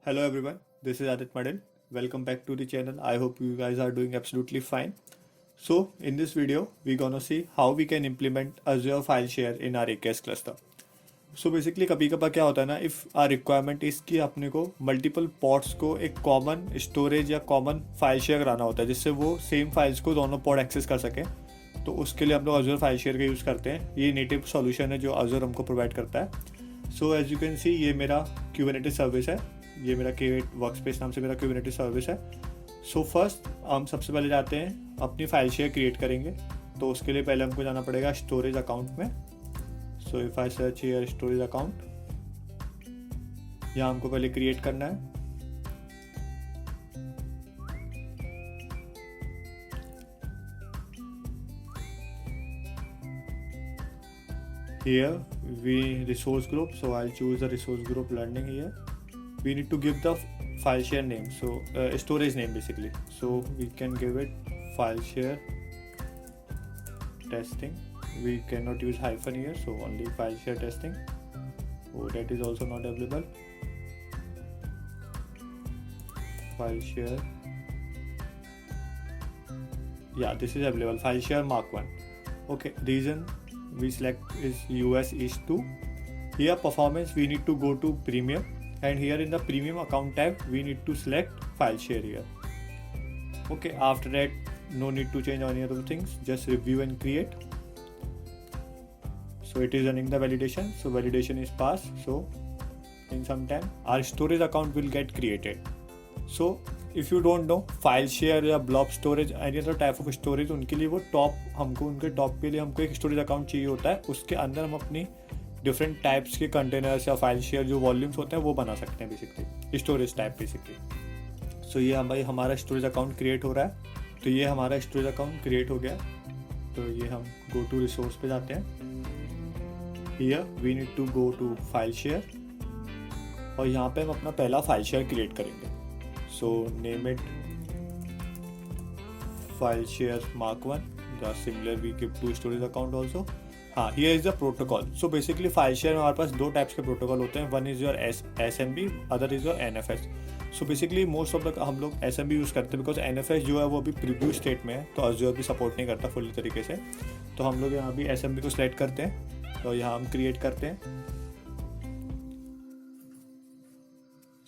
Hello everyone, this is Adit Madel. Welcome back to the channel. I hope you guys are doing absolutely fine. So in this video, we're gonna see how we can implement Azure file share in our AKS cluster. So basically कभी कभार क्या होता है ना, if our requirement is कि अपने को multiple pods को एक common storage या common file share कराना होता है जिससे वो same files को दोनों pod access कर सकें. तो उसके लिए हम लोग Azure file share का यूज़ करते हैं. ये native solution है जो Azure हमको provide करता है. So as you can see ये मेरा Kubernetes सर्विस है. ये मेरा K8 वर्कस्पेस नाम से मेरा Kubernetes सर्विस है. सो फर्स्ट हम सबसे पहले जाते हैं अपनी फाइल शेयर क्रिएट करेंगे. तो उसके लिए पहले हमको जाना पड़ेगा स्टोरेज अकाउंट में. So if I search here storage account, यहाँ हमको पहले क्रिएट करना है. Here we resource group, so I'll choose the resource group learning here. We need to give the file share name, so storage name basically. So we can give it file share testing. We cannot use hyphen here, so only file share testing. Oh, that is also not available. File share, yeah, this is available. File share mark 1. Okay, reason we select is US East 2. Here performance we need to go to premium, and here in the premium account tab we need to select file share here. Okay, after that no need to change any other things, just review and create. So it is running the validation, so validation is passed. So in some time our storage account will get created. So if you don't know, file share या blob storage any other type of storage, उनके लिए वो top हमको उनके top के लिए हमको एक स्टोरेज अकाउंट चाहिए होता है. उसके अंदर हम अपनी डिफरेंट टाइप्स के कंटेनर्स या फाइल शेयर जो वॉल्यूम्स होते हैं वो बना सकते हैं बेसिकली, स्टोरेज टाइप बेसिकली. सो ये हमारा स्टोरेज अकाउंट क्रिएट हो रहा है. तो ये हमारा स्टोरेज अकाउंट क्रिएट हो गया. तो ये हम गो टू रिसोर्स पे जाते हैं. Here we need to go to file share, और यहाँ पे हम अपना पहला फाइल शेयर क्रिएट करेंगे. So name it file share mark 1. Just similar we give to storage account also. हाँ, here is the protocol. So basically file share में हमारे पास दो टाइप्स के प्रोटोकॉल होते हैं. One is your SMB, other is your NFS. So basically most of the हम लोग SMB use करते हैं because NFS जो है वो अभी प्रीव्यू स्टेट में है, तो Azure भी सपोर्ट नहीं करता फुली तरीके से. तो हम लोग यहाँ भी SMB को सिलेक्ट करते हैं, तो यहाँ हम क्रिएट करते हैं.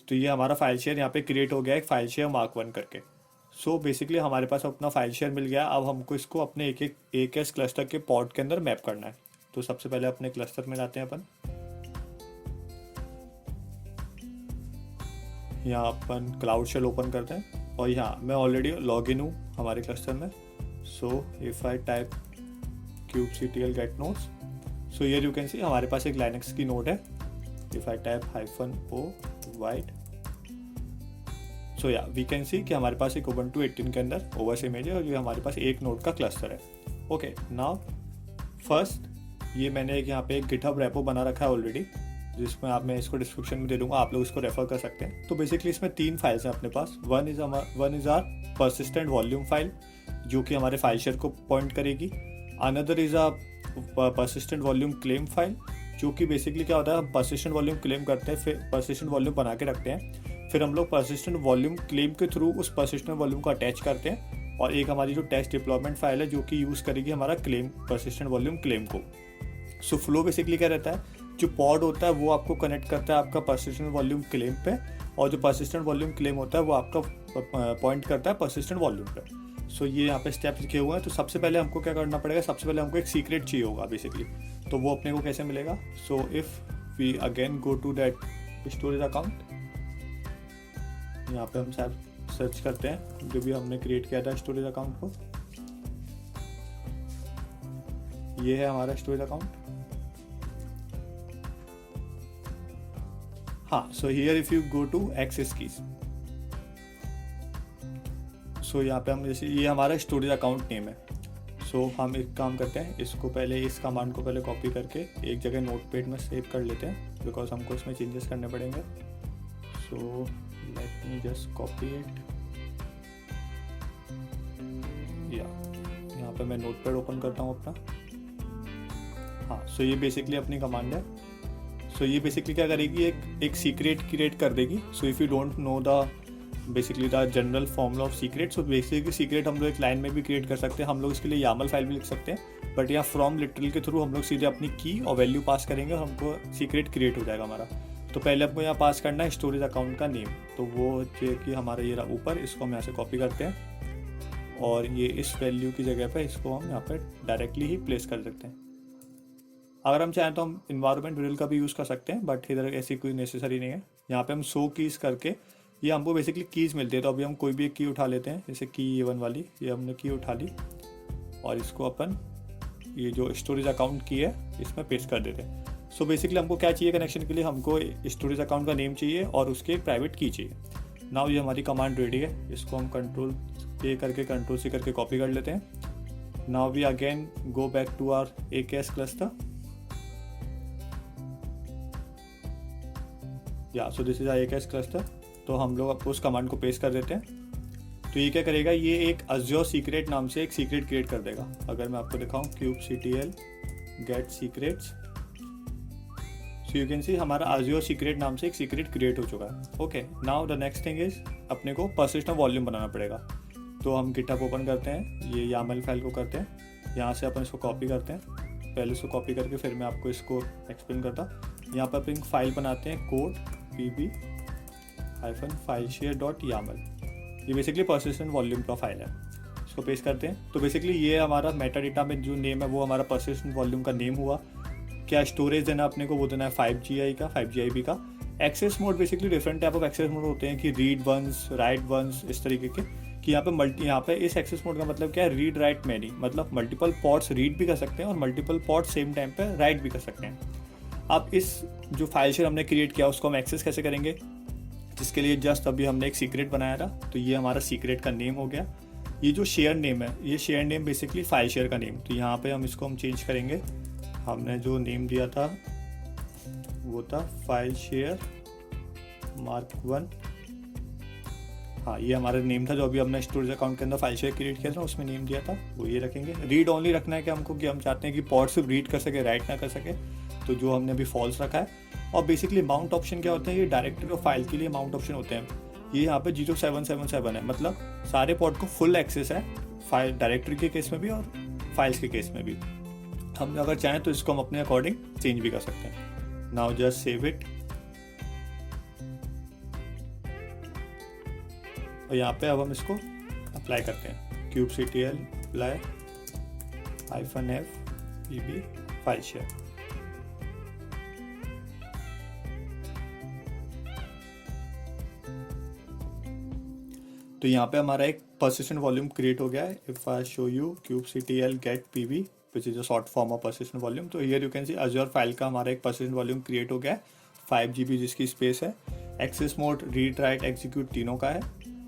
तो ये हमारा फाइल शेयर यहाँ पे क्रिएट हो गया एक फाइल शेयर मार्क 1 करके. सो बेसिकली हमारे पास अपना फाइल शेयर मिल गया. अब हमको इसको अपने एक AKS क्लस्टर के पॉड के अंदर मैप करना है. तो सबसे पहले अपने क्लस्टर में जाते हैं अपन. यहाँ अपन क्लाउड शेल ओपन करते हैं, और यहाँ मैं ऑलरेडी लॉग इन हूँ हमारे क्लस्टर में. So if I type kubectl get nodes, so here you can see हमारे पास एक लाइनक्स की नोड है. If I type -o wide, so yeah we can see कि हमारे पास एक Ubuntu 18 के अंदर OS इमेज है, और ये हमारे पास एक नोड का क्लस्टर है. ओके, नाउ फर्स्ट ये मैंने एक यहाँ पे एक गिटहब रेपो बना रखा है ऑलरेडी, जिसमें मैं इसको डिस्क्रिप्शन में दे दूंगा, आप लोग इसको रेफर कर सकते हैं. तो बेसिकली इसमें 3 फाइल्स हैं अपने पास. One is our persistent volume file जो कि हमारे फाइल शेयर को पॉइंट करेगी. Another is a persistent volume claim file, जो कि बेसिकली क्या होता है, हम परसिस्टेंट वॉल्यूम क्लेम करते हैं, फिर परसिस्टेंट वॉल्यूम बना के रखते हैं, फिर हम लोग परसिस्टेंट वॉल्यूम क्लेम के थ्रू उस परसिस्टेंट वॉल्यूम को अटैच करते हैं. और एक हमारी जो टेस्ट डिप्लॉयमेंट फाइल है जो कि यूज़ करेगी हमारा क्लेम परसिस्टेंट वॉल्यूम क्लेम को. सो फ्लो बेसिकली क्या रहता है, जो पॉड होता है वो आपको कनेक्ट करता है आपका परसिस्टेंट वॉल्यूम क्लेम पे, और जो परसिस्टेंट वॉल्यूम क्लेम होता है वो आपका पॉइंट करता है परसिस्टेंट वॉल्यूम पे. सो ये यहाँ पे स्टेप्स लिखे हुए हैं. तो सबसे पहले हमको क्या करना पड़ेगा, सबसे पहले हमको एक सीक्रेट चाहिए होगा बेसिकली. तो वो अपने को कैसे मिलेगा. So if we again go to that storage account, यहाँ पे हम सर्च करते हैं जो भी हमने क्रिएट किया था स्टोरेज अकाउंट को. ये है हमारा स्टोरेज अकाउंट. हाँ, so here if you go to access keys, so यहाँ पे हम जैसे ये हमारा स्टोरेज अकाउंट नेम है. सो हम एक काम करते हैं, इसको पहले इस कमांड को पहले कॉपी करके एक जगह नोटपैड में सेव कर लेते हैं, बिकॉज हमको इसमें चेंजेस करने पड़ेंगे. So let me just copy it. यहाँ पे मैं नोटपैड ओपन करता हूँ अपना. हाँ, सो ये बेसिकली अपनी कमांड है. सो ये बेसिकली क्या करेगी, एक सीक्रेट क्रिएट कर देगी. So if you don't know the basically the general formula of secret, so basically secret हम लोग एक लाइन में भी क्रिएट कर सकते हैं. हम लोग इसके लिए YAML फाइल भी लिख सकते हैं, बट यहाँ फ्रॉम लिटरल के थ्रू हम लोग सीधे अपनी की और वैल्यू पास करेंगे और हमको सीक्रेट क्रिएट हो जाएगा हमारा. तो पहले आपको यहाँ पास करना है स्टोरेज अकाउंट का नेम. तो वो है कि हमारा ये रहा ऊपर, इसको हम यहाँ से कॉपी करते हैं और ये इस वैल्यू की जगह पर इसको हम यहाँ पर डायरेक्टली ही प्लेस कर सकते हैं. अगर हम चाहें तो हम इन्वायरमेंट वेरिएबल का भी यूज़ कर सकते हैं, बट इधर ऐसी कोई नेसेसरी नहीं है. यहाँ पे हम शो कीज़ करके ये हमको बेसिकली कीज़ मिलती है. तो अभी हम कोई भी एक की उठा लेते हैं, जैसे की A1 वाली, ये हमने की उठा ली और इसको अपन ये जो स्टोरेज अकाउंट की है इसमें पेस्ट कर देते हैं. सो बेसिकली हमको क्या चाहिए कनेक्शन के लिए, हमको स्टोरेज अकाउंट का नेम चाहिए और उसके एक प्राइवेट की चाहिए. नाउ ये हमारी कमांड रेडी है. इसको हम Ctrl+A करके Ctrl+C करके कॉपी कर लेते हैं. Now we again go back to our AKS cluster. Yeah so this is our AKS cluster. तो हम लोग आपको उस कमांड को पेस्ट कर देते हैं. तो ये क्या करेगा, ये एक Azure सीक्रेट नाम से एक सीक्रेट क्रिएट कर देगा. अगर मैं आपको दिखाऊं kubectl get secrets, so you can सी हमारा Azure सीक्रेट नाम से एक सीक्रेट क्रिएट हो चुका है. Okay, now the next thing is अपने को persistent वॉल्यूम बनाना पड़ेगा. तो हम GitHub ओपन करते हैं, ये YAML फाइल को करते हैं, यहाँ से अपन इसको कॉपी करते हैं. पहले इसको कॉपी करके फिर मैं आपको इसको एक्सप्लेन करता. यहाँ पर अपन फाइल बनाते हैं कोड pb-fileshare.yaml. ये बेसिकली persistent वॉल्यूम का फाइल है. इसको पेस्ट करते हैं. तो बेसिकली ये हमारा मेटा डेटा में जो नेम है वो हमारा persistent वॉल्यूम का नेम हुआ. क्या स्टोरेज देना अपने को, वो देना है 5 GB का. Access mode basically different type of access mode होते हैं कि रीड वंस, राइट वंस, इस तरीके के. कि यहाँ पे इस एक्सेस मोड का मतलब क्या है, रीड राइट मैनी, मतलब मल्टीपल पॉट्स रीड भी कर सकते हैं और मल्टीपल पॉट्स सेम टाइम पे राइट भी कर सकते हैं. अब इस जो फाइल शेयर हमने क्रिएट किया उसको हम एक्सेस कैसे करेंगे, जिसके लिए जस्ट अभी हमने एक सीक्रेट बनाया था. तो ये हमारा सीक्रेट का नेम हो गया. ये जो शेयर नेम है, ये share name basically file share का नेम. तो यहाँ पे हम इसको हम चेंज करेंगे. हमने जो नेम दिया था वो था फाइल शेयर Mark 1. हाँ, ये हमारा नेम था जो अभी हमने स्टोरेज अकाउंट के अंदर फाइल शेयर क्रिएट किया था, उसमें नेम दिया था, वो ये रखेंगे. रीड ओनली रखना है कि हमको, कि हम चाहते हैं कि पॉट सिर्फ रीड कर सके, राइट ना कर सके. तो जो हमने अभी फॉल्स रखा है. और बेसिकली माउंट ऑप्शन क्या होते हैं, ये डायरेक्टरी और फाइल के लिए माउंट ऑप्शन होते हैं. ये यहाँ पे 0777 है, मतलब सारे पॉट को फुल एक्सेस है, फाइल डायरेक्टरी के केस में भी और फाइल्स के केस में भी. हम अगर चाहें तो इसको हम अपने अकॉर्डिंग चेंज भी कर सकते हैं. Now just save it. और यहाँ पे अब हम इसको अप्लाई करते हैं. kubectl apply -f pb file share. तो यहाँ पे हमारा एक persistent वॉल्यूम क्रिएट हो गया है. If I show you kubectl get pb which is a short form of persistent volume. तो here you can see Azure file का हमारा एक persistent वॉल्यूम क्रिएट हो गया है. 5 GB जिसकी स्पेस है. Access mode, read, write, execute तीनों का है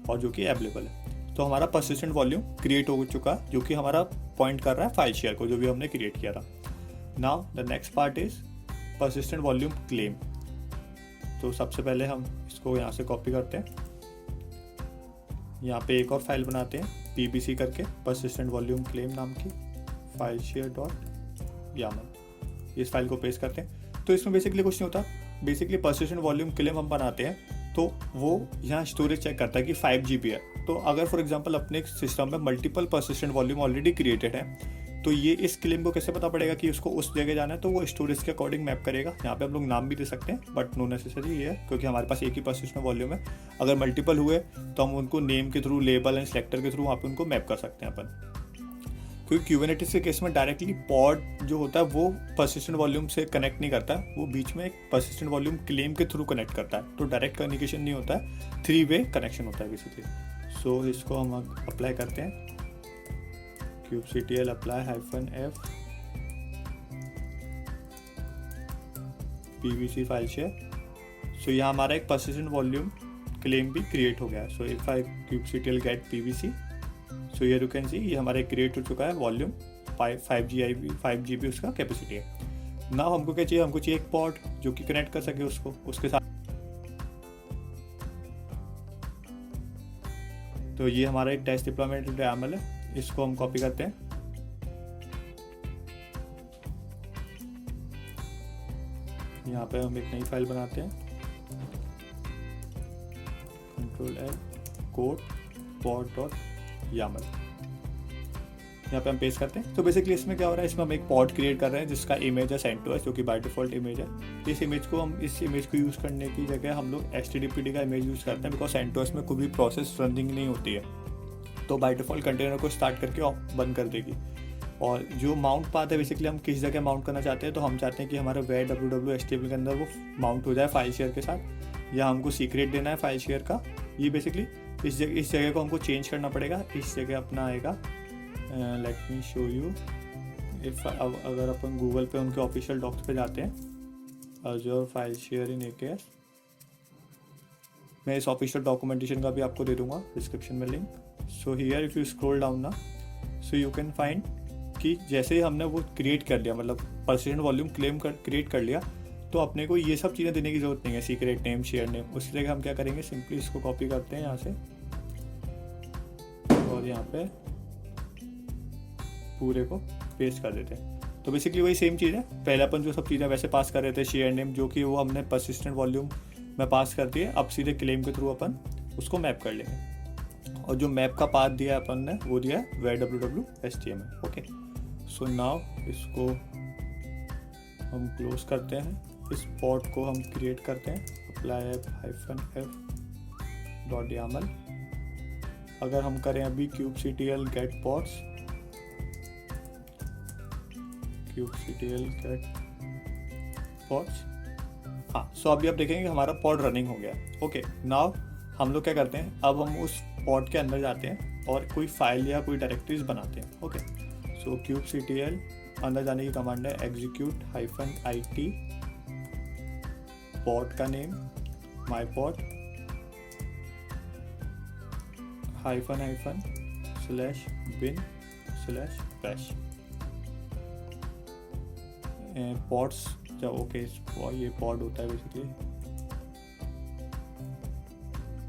और जो कि अवेलेबल है. तो हमारा persistent वॉल्यूम क्रिएट हो चुका है, जो कि हमारा पॉइंट कर रहा है फाइल शेयर को, जो भी हमने क्रिएट किया था. Now the next part is persistent volume claim. तो सबसे पहले हम इसको यहाँ से कॉपी करते हैं. यहाँ पे एक और फाइल बनाते हैं pbc करके, persistent वॉल्यूम क्लेम नाम की, fileshare.yaml. इस फाइल को पेस्ट करते हैं. तो इसमें बेसिकली कुछ नहीं होता. बेसिकली persistent वॉल्यूम क्लेम हम बनाते हैं तो वो यहाँ स्टोरेज चेक करता है कि 5 GB है. तो अगर फॉर एग्जांपल अपने सिस्टम में multiple persistent volume already created है, तो ये इस क्लेम को कैसे पता पड़ेगा कि उसको उस जगह जाना है, तो वो स्टोरेज के अकॉर्डिंग मैप करेगा. यहाँ पे हम लोग नाम भी दे सकते हैं, बट नो नेसेसरी ये है क्योंकि हमारे पास एक ही persistent वॉल्यूम है. अगर मल्टीपल हुए तो हम उनको नेम के थ्रू, लेबल एंड सेलेक्टर के थ्रू वहाँ पे उनको मैप कर सकते हैं अपन. क्योंकि Kubernetes के केस में डायरेक्टली पॉड जो होता है वो persistent वॉल्यूम से कनेक्ट नहीं करता है, वो बीच में एक persistent वॉल्यूम क्लेम के थ्रू कनेक्ट करता है. तो डायरेक्ट कम्युनिकेशन नहीं होता है, 3-way कनेक्शन होता है बेसिकली. सो इसको हम अप्लाई करते हैं. kubectl apply -f pbc file share. So यहाँ हमारा एक persistent वॉल्यूम क्लेम भी क्रिएट हो गया है. So if I kubectl get pbc, so ये यू कैन सी ये हमारे क्रिएट हो चुका है वॉल्यूम. 5 GB उसका कैपेसिटी है. नाउ हमको क्या चाहिए, हमको चाहिए एक पॉड जो कि कनेक्ट कर सके उसको उसके साथ. तो ये हमारा एक टेस्ट डिप्लॉयमेंट YAML है, इसको हम कॉपी करते हैं. यहाँ पे हम एक नई फाइल बनाते हैं, Ctrl+L कोड pod.yaml, यहाँ पे हम पेस्ट करते हैं। तो बेसिकली इसमें क्या हो रहा है, इसमें हम एक पॉड क्रिएट कर रहे हैं जिसका इमेज है CentOS, जो कि बाय डिफॉल्ट इमेज है। इस इमेज को यूज़ करने की जगह हम लोग HTTPD का इमेज यूज़ करते हैं, बिकॉज CentOS में कोई भी प्रोसेस रनिंग नहीं होती है, तो बाय डिफॉल्ट कंटेनर को स्टार्ट करके बंद कर देगी। और जो माउंट पाथ है, बेसिकली हम किस जगह माउंट करना चाहते हैं, तो हम चाहते हैं कि हमारा where www HTML के अंदर वो माउंट हो जाए फाइल शेयर के साथ, या हमको सीक्रेट देना है फाइल शेयर का। ये बेसिकली इस जगह को हमको चेंज करना पड़ेगा। इस जगह अपना आएगा, लेट मी शो यू, अगर अपन गूगल पे उनके ऑफिशियल डॉक्स पे जाते हैं, Azure file share in AKS, मैं इस ऑफिशियल डॉक्यूमेंटेशन का भी आपको दे दूंगा डिस्क्रिप्शन में link. So here if you scroll down ना, सो यू कैन फाइंड कि जैसे ही हमने वो क्रिएट कर लिया, मतलब परसेंट वॉल्यूम क्रिएट कर लिया, तो अपने को ये सब चीज़ें देने की ज़रूरत नहीं है, सीक्रेट नेम, शेयर नेम। उसी जगह हम क्या करेंगे, सिंपली इसको कॉपी करते हैं यहाँ से और यहाँ पे पूरे को पेस्ट कर देते हैं। तो बेसिकली वही सेम चीज़ है, पहले अपन जो सब चीज़ें वैसे पास कर रहे थे, शेयर नेम जो कि वो हमने परसिस्टेंट वॉल्यूम में पास कर दिए, अब सीधे क्लेम के थ्रू अपन उसको मैप कर लेंगे। और जो मैप का पाथ दिया है अपन ने, वो दिया है where www HTML। Okay, so now इसको हम क्लोज करते हैं, इस पॉड को हम क्रिएट करते हैं, apply app-f.yaml। अगर हम करें अभी kubectl get pods, kubectl get pods, हाँ, सो अभी आप देखेंगे कि हमारा पॉड रनिंग हो गया। ओके, नाउ हम लोग क्या करते हैं, अब हम उस पॉड के अंदर जाते हैं और कोई फाइल या कोई डायरेक्टरीज बनाते हैं। ओके, सो kubectl अंदर जाने की कमांड है execute-it, पॉड का नेम mypod /bin/bash पॉड्स जब, ओके, ये पॉड होता है बेसिकली,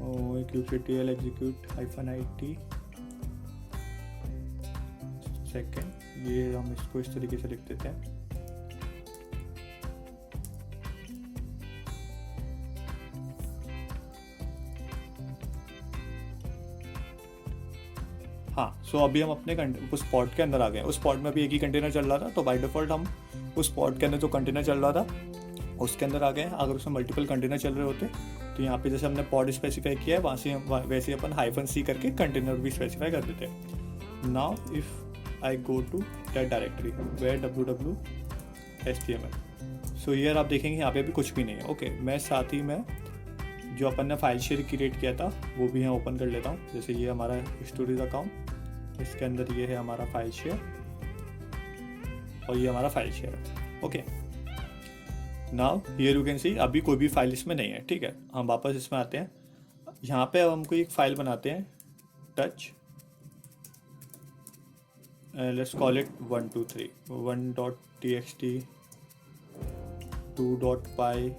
kubectl execute-it सेकेंड, ये हम इसको इस तरीके से लिख देते हैं। हाँ, सो अभी हम अपने उस पॉड के अंदर आ गए। उस पॉड में अभी एक ही कंटेनर चल रहा था, तो बाय डिफॉल्ट हम उस पॉड के अंदर जो कंटेनर चल रहा था उसके अंदर आ गए हैं। अगर उसमें मल्टीपल कंटेनर चल रहे होते तो यहाँ पे जैसे हमने पॉड स्पेसिफाई किया है, वहाँ से वैसे अपन -c करके कंटेनर भी स्पेसिफाई कर देते हैं। Now if I go to that directory where www HTML, so here आप देखेंगे यहाँ पे भी कुछ भी नहीं है। ओके, मैं साथ ही में जो अपन ने फाइल शेयर क्रिएट किया था वो भी यहाँ ओपन कर लेता हूँ। जैसे ये हमारा स्टोरेज अकाउंट, इसके अंदर ये है हमारा फाइल शेयर और ये हमारा फाइल शेयर है। Okay, now here you can सी अभी कोई भी फाइल इसमें नहीं है। ठीक है, हम वापस इसमें आते हैं। यहाँ पे अब हमको एक फाइल बनाते हैं, touch, let's call it 1 2 3 1.txt 2.py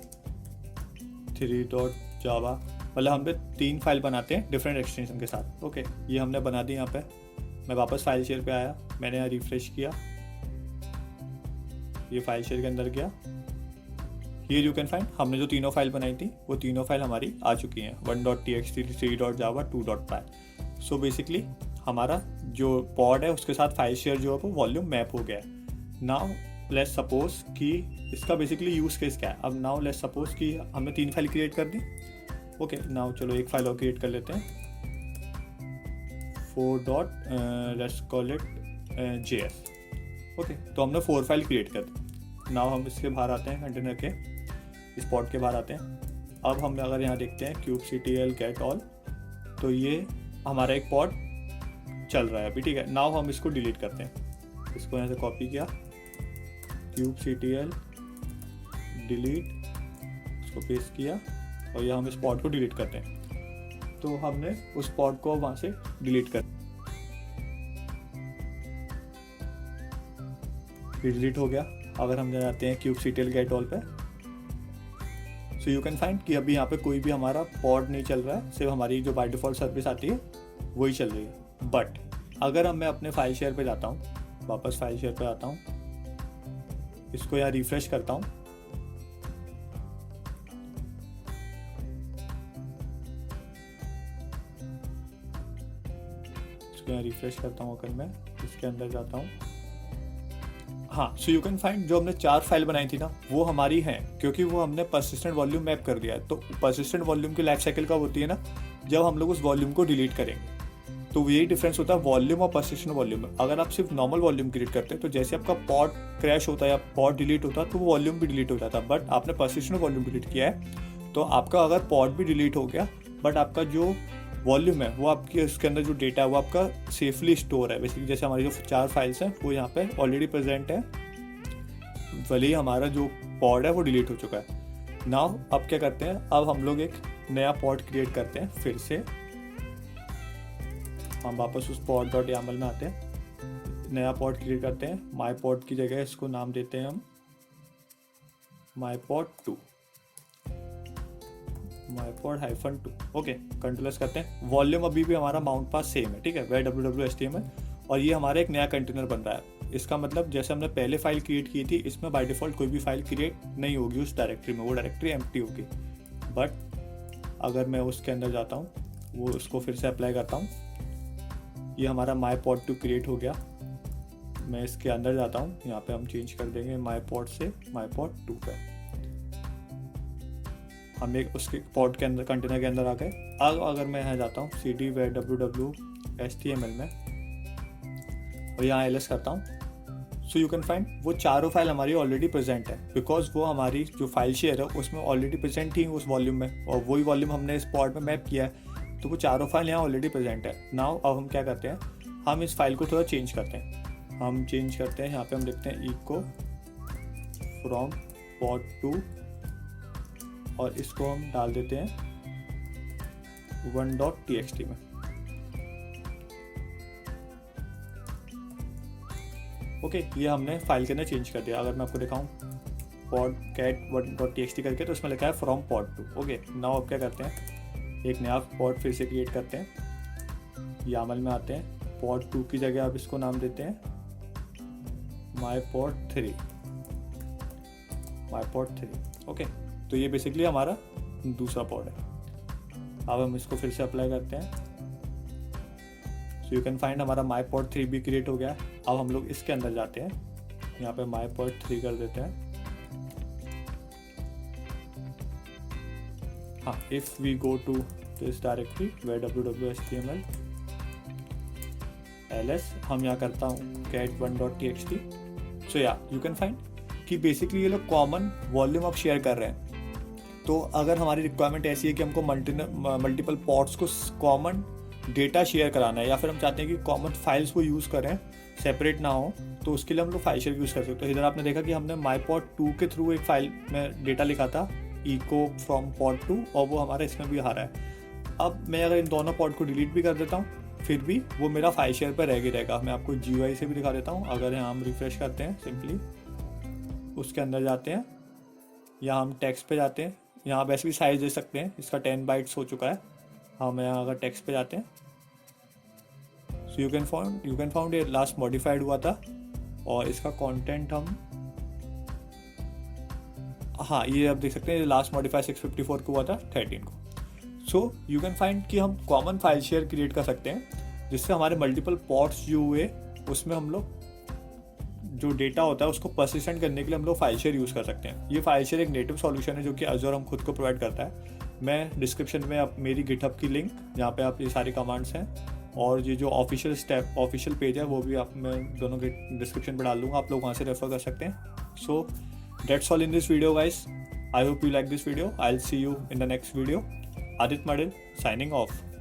3.java, मतलब हम पे 3 फाइल बनाते हैं डिफरेंट एक्सटेंशन के साथ। ओके, ये हमने बना दी। यहाँ पे मैं वापस फाइल शेयर पे आया, मैंने यहाँ रिफ्रेश किया, ये फाइल शेयर के अंदर गया। हियर यू कैन फाइंड हमने जो तीनों फाइल बनाई थी वो तीनों फाइल हमारी आ चुकी हैं, 1.txt 3.java 2.py। So basically हमारा जो पॉड है उसके साथ फाइल शेयर जो है वो वॉल्यूम मैप हो गया है। नाउ लेट्स सपोज कि इसका बेसिकली यूज़ केस क्या है। अब नाउ लेट्स सपोज कि हमने 3 फाइल क्रिएट कर दी। ओके, नाउ चलो एक फाइल और क्रिएट कर लेते हैं, 4. Let's call it JS। Okay, तो हमने 4 फाइल क्रिएट कर दी। नाउ हम इसके बाहर आते हैं, कंटेनर के इस पॉड के बाहर आते हैं। अब हम अगर यहाँ देखते हैं kubectl get all, तो ये हमारा एक पॉड चल रहा है अभी। ठीक है, नाउ हम इसको डिलीट करते हैं। इसको यहाँ से कॉपी किया, kubectl डिलीट, इसको पेस्ट किया और यहाँ हम इस पॉड को डिलीट करते हैं। तो हमने उस पॉड को वहाँ से डिलीट कर, डिलीट हो गया। अगर हम जाते हैं kubectl get all पे, सो यू कैन फाइंड कि अभी यहाँ पे कोई भी हमारा पॉड नहीं चल रहा है, सिर्फ हमारी जो बाय डिफॉल्ट सर्विस आती है वही चल रही है। बट अगर मैं अपने फाइल शेयर पे जाता हूँ, वापस फाइल शेयर पे आता हूँ, इसको यहाँ रिफ्रेश करता हूँ, इसको यहाँ रिफ्रेश करता हूँ। अगर मैं इसके अंदर जाता हूँ, हाँ, सो यू कैन फाइंड जो हमने 4 फाइल बनाई थी ना वो हमारी हैं, क्योंकि वो हमने परसिस्टेंट वॉल्यूम मैप कर दिया है। तो परसिस्टेंट वॉल्यूम की लाइफ साइकिल कब होती है ना, जब हम लोग उस वॉल्यूम को डिलीट करेंगे। तो यही डिफरेंस होता है वॉल्यूम और परसिस्टेंट वॉल्यूम में। अगर आप सिर्फ नॉर्मल वॉल्यूम क्रिएट करते हैं तो जैसे आपका पॉड क्रैश होता है या पॉड डिलीट होता है तो वो वॉल्यूम भी डिलीट हो जाता है। बट आपने परसिस्टेंट वॉल्यूम डिलीट किया है तो आपका अगर पॉड भी डिलीट हो गया बट आपका जो वॉल्यूम है वो आपकी उसके अंदर जो डेटा है वो आपका सेफली स्टोर है। बेसिकली जैसे हमारी जो 4 फाइल्स हैं वो यहाँ पे ऑलरेडी प्रेजेंट है, भले ही हमारा जो पॉड है वो डिलीट हो चुका है। नाउ अब क्या करते हैं, अब हम लोग एक नया पॉड क्रिएट करते हैं। फिर से हम वापस उस pod.yaml में आते हैं, नया पॉड क्रिएट करते हैं। माई पॉड की जगह इसको नाम देते हैं हम mypod2, mypod-2। ओके, कंट्रोलर्स करते हैं। वॉल्यूम अभी भी हमारा माउंट पास सेम है, ठीक है, वह www.html, और ये हमारा एक नया कंटेनर बन रहा है। इसका मतलब जैसे हमने पहले फाइल क्रिएट की थी इसमें बाय डिफ़ॉल्ट कोई भी फाइल क्रिएट नहीं होगी उस डायरेक्टरी में, वो डायरेक्टरी एम्प्टी होगी। बट अगर मैं उसके अंदर जाता हूँ, वो उसको फिर से अप्लाई करता हूँ, ये हमारा mypod2 क्रिएट हो गया। मैं इसके अंदर जाता हूँ, यहाँ पे हम चेंज कर देंगे mypod से mypod2 पे। हम एक उसके पॉड के अंदर कंटेनर के अंदर आ गए। अब अगर मैं यहाँ जाता हूँ cd www.html में और यहाँ ls करता हूँ, सो यू कैन फाइंड वो चारों फाइल हमारी ऑलरेडी प्रेजेंट है, बिकॉज वो हमारी जो फाइल शेयर है उसमें ऑलरेडी प्रेजेंट थी उस वॉल्यूम में, और वही वॉल्यूम हमने इस पॉड में मैप किया है। तो वो चारों फाइल यहाँ ऑलरेडी प्रेजेंट है। नाउ अब हम क्या करते हैं, हम इस फाइल को थोड़ा चेंज करते हैं। हम चेंज करते हैं, यहाँ पे हम लिखते हैं echo from pod2 और इसको हम डाल देते हैं 1.txt में। ओके, ये हमने फाइल के अंदर चेंज कर दिया। अगर मैं आपको दिखाऊं podcat 1.txt करके तो उसमें लिखा है from pod2। ओके, नाउ अब क्या करते हैं, एक नया पॉड फिर से क्रिएट करते हैं। YAML में आते हैं, pod2 की जगह आप इसको नाम देते हैं mypod3। ओके, तो ये बेसिकली हमारा दूसरा पॉड है। अब हम इसको फिर से अप्लाई करते हैं, सो यू कैन फाइंड हमारा mypod3 भी क्रिएट हो गया। अब हम लोग इसके अंदर जाते हैं, यहाँ पे mypod3 कर देते हैं। हाँ, if we go to this directory www.html ls, हम यहाँ करता हूँ cat1.txt। सो या यू कैन फाइंड कि बेसिकली ये लोग कॉमन वॉल्यूम अब शेयर कर रहे हैं। तो अगर हमारी रिक्वायरमेंट ऐसी है कि हमको मल्टीपल पॉड्स को कॉमन डेटा शेयर कराना है, या फिर हम चाहते हैं कि कॉमन फाइल्स को यूज़ करें, सेपरेट ना हो, तो उसके लिए हम लोग फाइल शेयर यूज़ कर सकते हैं। इधर आपने देखा कि हमने mypod2 के थ्रू एक फाइल में डेटा लिखा था echo from pod2, और वो हमारा इसमें भी आ रहा है। अब मैं अगर इन दोनों पॉड को डिलीट भी कर देता हूँ फिर भी वो मेरा फाइल शेयर पर रह रहेगा। मैं आपको GUI से भी दिखा देता हूँ। अगर यहाँ हम रिफ्रेश करते हैं, सिंपली उसके अंदर जाते हैं, यहाँ हम टेक्स्ट पे जाते हैं, यहाँ वैसे भी साइज दे सकते हैं, इसका 10 बाइट्स हो चुका है। हम यहाँ अगर टेक्स्ट पे जाते हैं, सो यू कैन फाउंड ये लास्ट मॉडिफाइड हुआ था, और इसका कंटेंट हम, हाँ, ये आप देख सकते हैं, लास्ट मॉडिफाई 654 को हुआ था 13 को। सो यू कैन फाइंड कि हम कॉमन फाइल शेयर क्रिएट कर सकते हैं, जिससे हमारे मल्टीपल पॉड्स जो हुए उसमें हम लोग जो डेटा होता है उसको परसिस्टेंट करने के लिए हम लोग फाइल शेयर यूज़ कर सकते हैं। ये फाइल शेयर एक नेटिव सॉल्यूशन है जो कि Azure हम खुद को प्रोवाइड करता है। मैं डिस्क्रिप्शन में आप मेरी गिटहब की लिंक, जहाँ पे आप ये सारी कमांड्स हैं, और ये जो ऑफिशियल पेज है वो भी आप, मैं दोनों के डिस्क्रिप्शन पर डाल दूँगा, आप लोग वहाँ से रेफर कर सकते हैं। So that's all in this video guys. I hope you like this video. I'll see you in the next video. Adit Madil signing off.